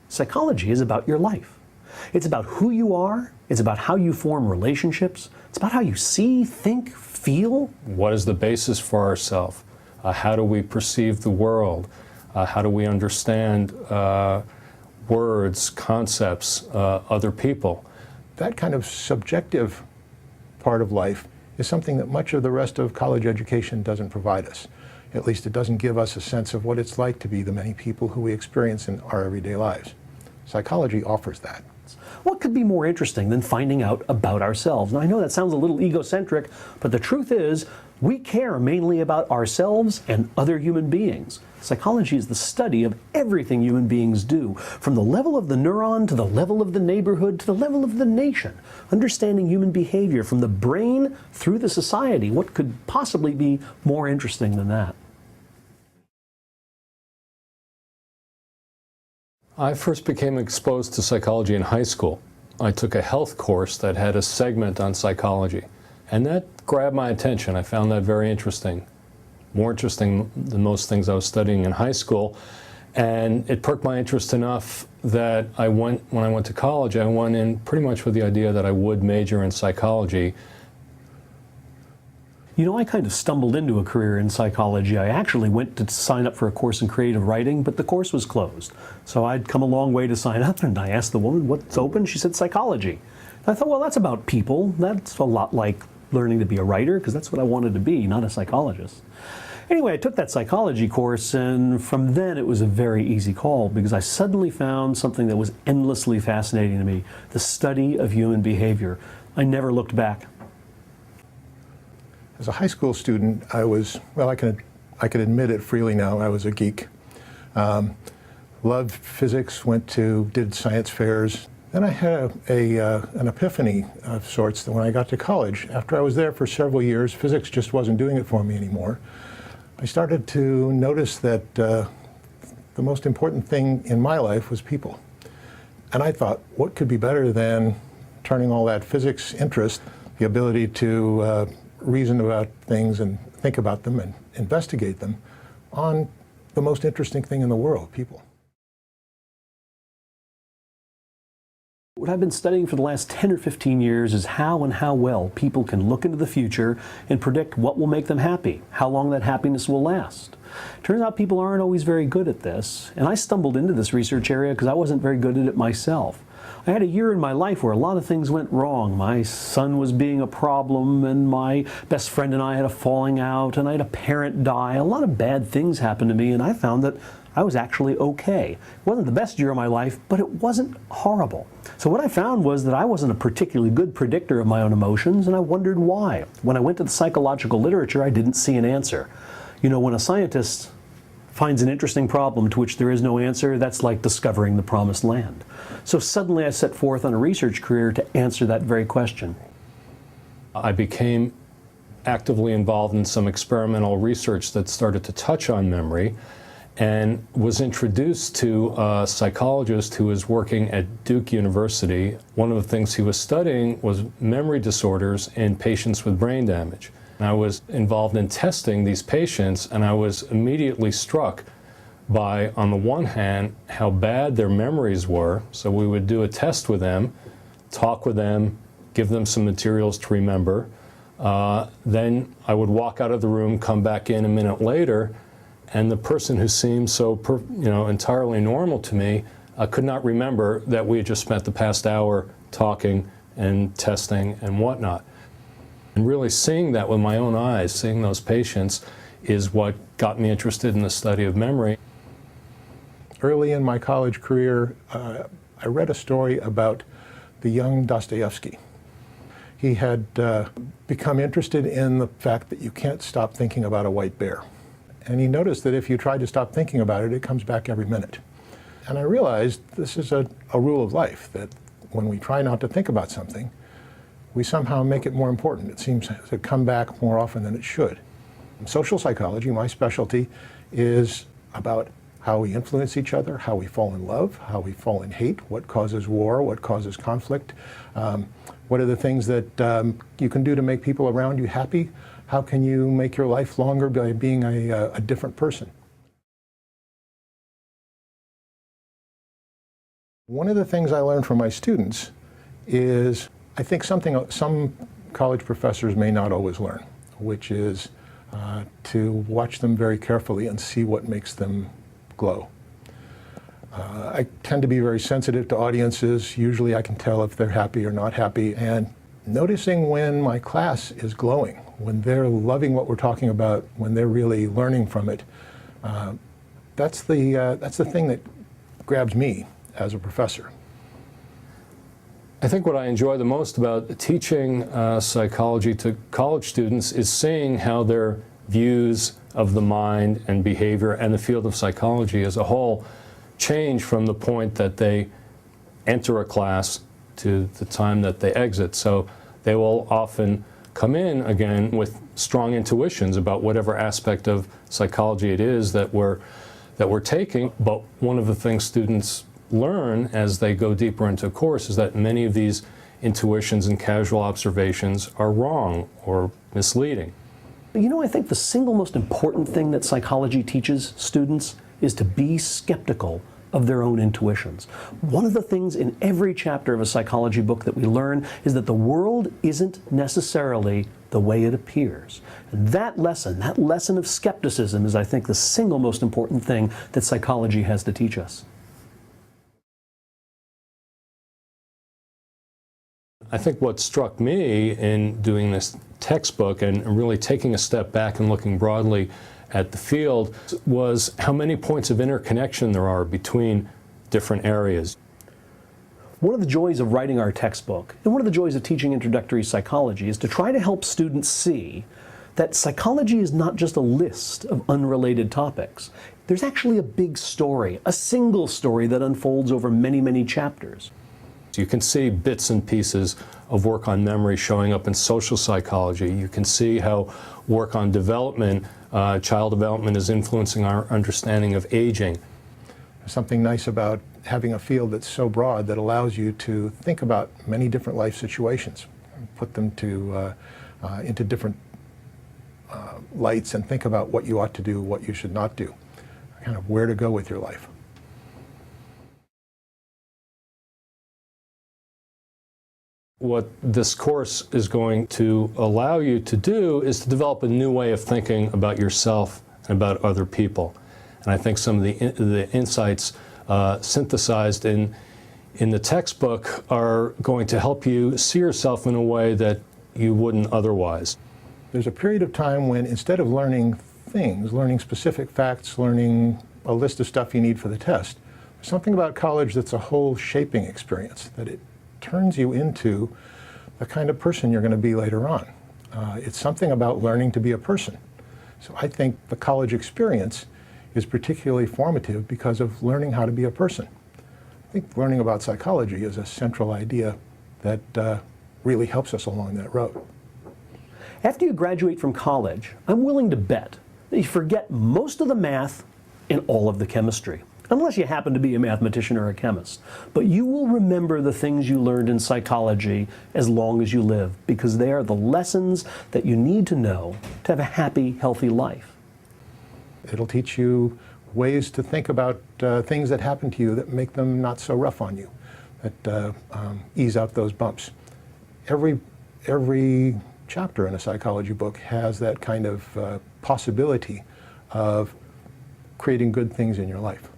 Psychology is about your life. It's about who you are. It's about how you form relationships. It's about how you see, think, feel. What is the basis for ourselves? How do we perceive the world? How do we understand words, concepts, other people? That kind of subjective part of life is something that much of the rest of college education doesn't provide us. At least it doesn't give us a sense of what it's like to be the many people who we experience in our everyday lives. Psychology offers that. What could be more interesting than finding out about ourselves? Now, I know that sounds a little egocentric, but the truth is, we care mainly about ourselves and other human beings. Psychology is the study of everything human beings do, from the level of the neuron to the level of the neighborhood to the level of the nation. Understanding human behavior from the brain through the society. What could possibly be more interesting than that? I first became exposed to psychology in high school. I took a health course that had a segment on psychology, and that grabbed my attention. I found that very interesting, more interesting than most things I was studying in high school, and it perked my interest enough that when I went to college, I went in pretty much with the idea that I would major in psychology. You know, I kind of stumbled into a career in psychology. I actually went to sign up for a course in creative writing, but the course was closed. So I'd come a long way to sign up, and I asked the woman, what's open? She said, psychology. And I thought, well, that's about people. That's a lot like learning to be a writer, because that's what I wanted to be, not a psychologist. Anyway, I took that psychology course, and from then it was a very easy call, because I suddenly found something that was endlessly fascinating to me, the study of human behavior. I never looked back. As a high school student, I was, well, I can admit it freely now, I was a geek. Loved physics, did science fairs. Then I had an epiphany of sorts that when I got to college, after I was there for several years, physics just wasn't doing it for me anymore. I started to notice that the most important thing in my life was people. And I thought, what could be better than turning all that physics interest, the ability to reason about things and think about them and investigate them, on the most interesting thing in the world, people. What I've been studying for the last 10 or 15 years is how and how well people can look into the future and predict what will make them happy, how long that happiness will last. Turns out people aren't always very good at this, and I stumbled into this research area because I wasn't very good at it myself. I had a year in my life where a lot of things went wrong. My son was being a problem, and my best friend and I had a falling out, and I had a parent die. A lot of bad things happened to me, and I found that I was actually okay. It wasn't the best year of my life, but it wasn't horrible. So what I found was that I wasn't a particularly good predictor of my own emotions, and I wondered why. When I went to the psychological literature, I didn't see an answer. You know, when a scientist finds an interesting problem to which there is no answer, that's like discovering the promised land. So suddenly I set forth on a research career to answer that very question. I became actively involved in some experimental research that started to touch on memory, and was introduced to a psychologist who was working at Duke University. One of the things he was studying was memory disorders in patients with brain damage. I was involved in testing these patients, and I was immediately struck by, on the one hand, how bad their memories were. So we would do a test with them, talk with them, give them some materials to remember. Then I would walk out of the room, come back in a minute later, and the person who seemed so entirely normal to me could not remember that we had just spent the past hour talking and testing and whatnot. And really seeing that with my own eyes, seeing those patients, is what got me interested in the study of memory. Early in my college career, I read a story about the young Dostoevsky. He had become interested in the fact that you can't stop thinking about a white bear. And he noticed that if you try to stop thinking about it, it comes back every minute. And I realized this is a rule of life, that when we try not to think about something, we somehow make it more important. It seems to come back more often than it should. In social psychology, my specialty, is about how we influence each other, how we fall in love, how we fall in hate, what causes war, what causes conflict, what are the things that you can do to make people around you happy, how can you make your life longer by being a different person. One of the things I learned from my students is, I think, something some college professors may not always learn, which is to watch them very carefully and see what makes them glow. I tend to be very sensitive to audiences. Usually I can tell if they're happy or not happy. And noticing when my class is glowing, when they're loving what we're talking about, when they're really learning from it, that's the thing that grabs me as a professor. I think what I enjoy the most about teaching psychology to college students is seeing how their views of the mind and behavior and the field of psychology as a whole change from the point that they enter a class to the time that they exit. So they will often come in again with strong intuitions about whatever aspect of psychology it is that we're taking. But one of the things students learn as they go deeper into a course is that many of these intuitions and casual observations are wrong or misleading. You know, I think the single most important thing that psychology teaches students is to be skeptical of their own intuitions. One of the things in every chapter of a psychology book that we learn is that the world isn't necessarily the way it appears. And that lesson of skepticism is, I think, the single most important thing that psychology has to teach us. I think what struck me in doing this textbook and really taking a step back and looking broadly at the field was how many points of interconnection there are between different areas. One of the joys of writing our textbook, and one of the joys of teaching introductory psychology, is to try to help students see that psychology is not just a list of unrelated topics. There's actually a big story, a single story that unfolds over many, many chapters. You can see bits and pieces of work on memory showing up in social psychology. You can see how work on development, child development, is influencing our understanding of aging. There's something nice about having a field that's so broad that allows you to think about many different life situations, put them into different lights and think about what you ought to do, what you should not do, kind of where to go with your life. What this course is going to allow you to do is to develop a new way of thinking about yourself and about other people. And I think some of the insights synthesized in the textbook are going to help you see yourself in a way that you wouldn't otherwise. There's a period of time when, instead of learning things, learning specific facts, learning a list of stuff you need for the test, there's something about college that's a whole shaping experience, that it turns you into the kind of person you're going to be later on. It's something about learning to be a person. So I think the college experience is particularly formative because of learning how to be a person. I think learning about psychology is a central idea that really helps us along that road. After you graduate from college, I'm willing to bet that you forget most of the math and all of the chemistry, unless you happen to be a mathematician or a chemist. But you will remember the things you learned in psychology as long as you live, because they are the lessons that you need to know to have a happy, healthy life. It'll teach you ways to think about things that happen to you that make them not so rough on you, that ease out those bumps. Every chapter in a psychology book has that kind of possibility of creating good things in your life.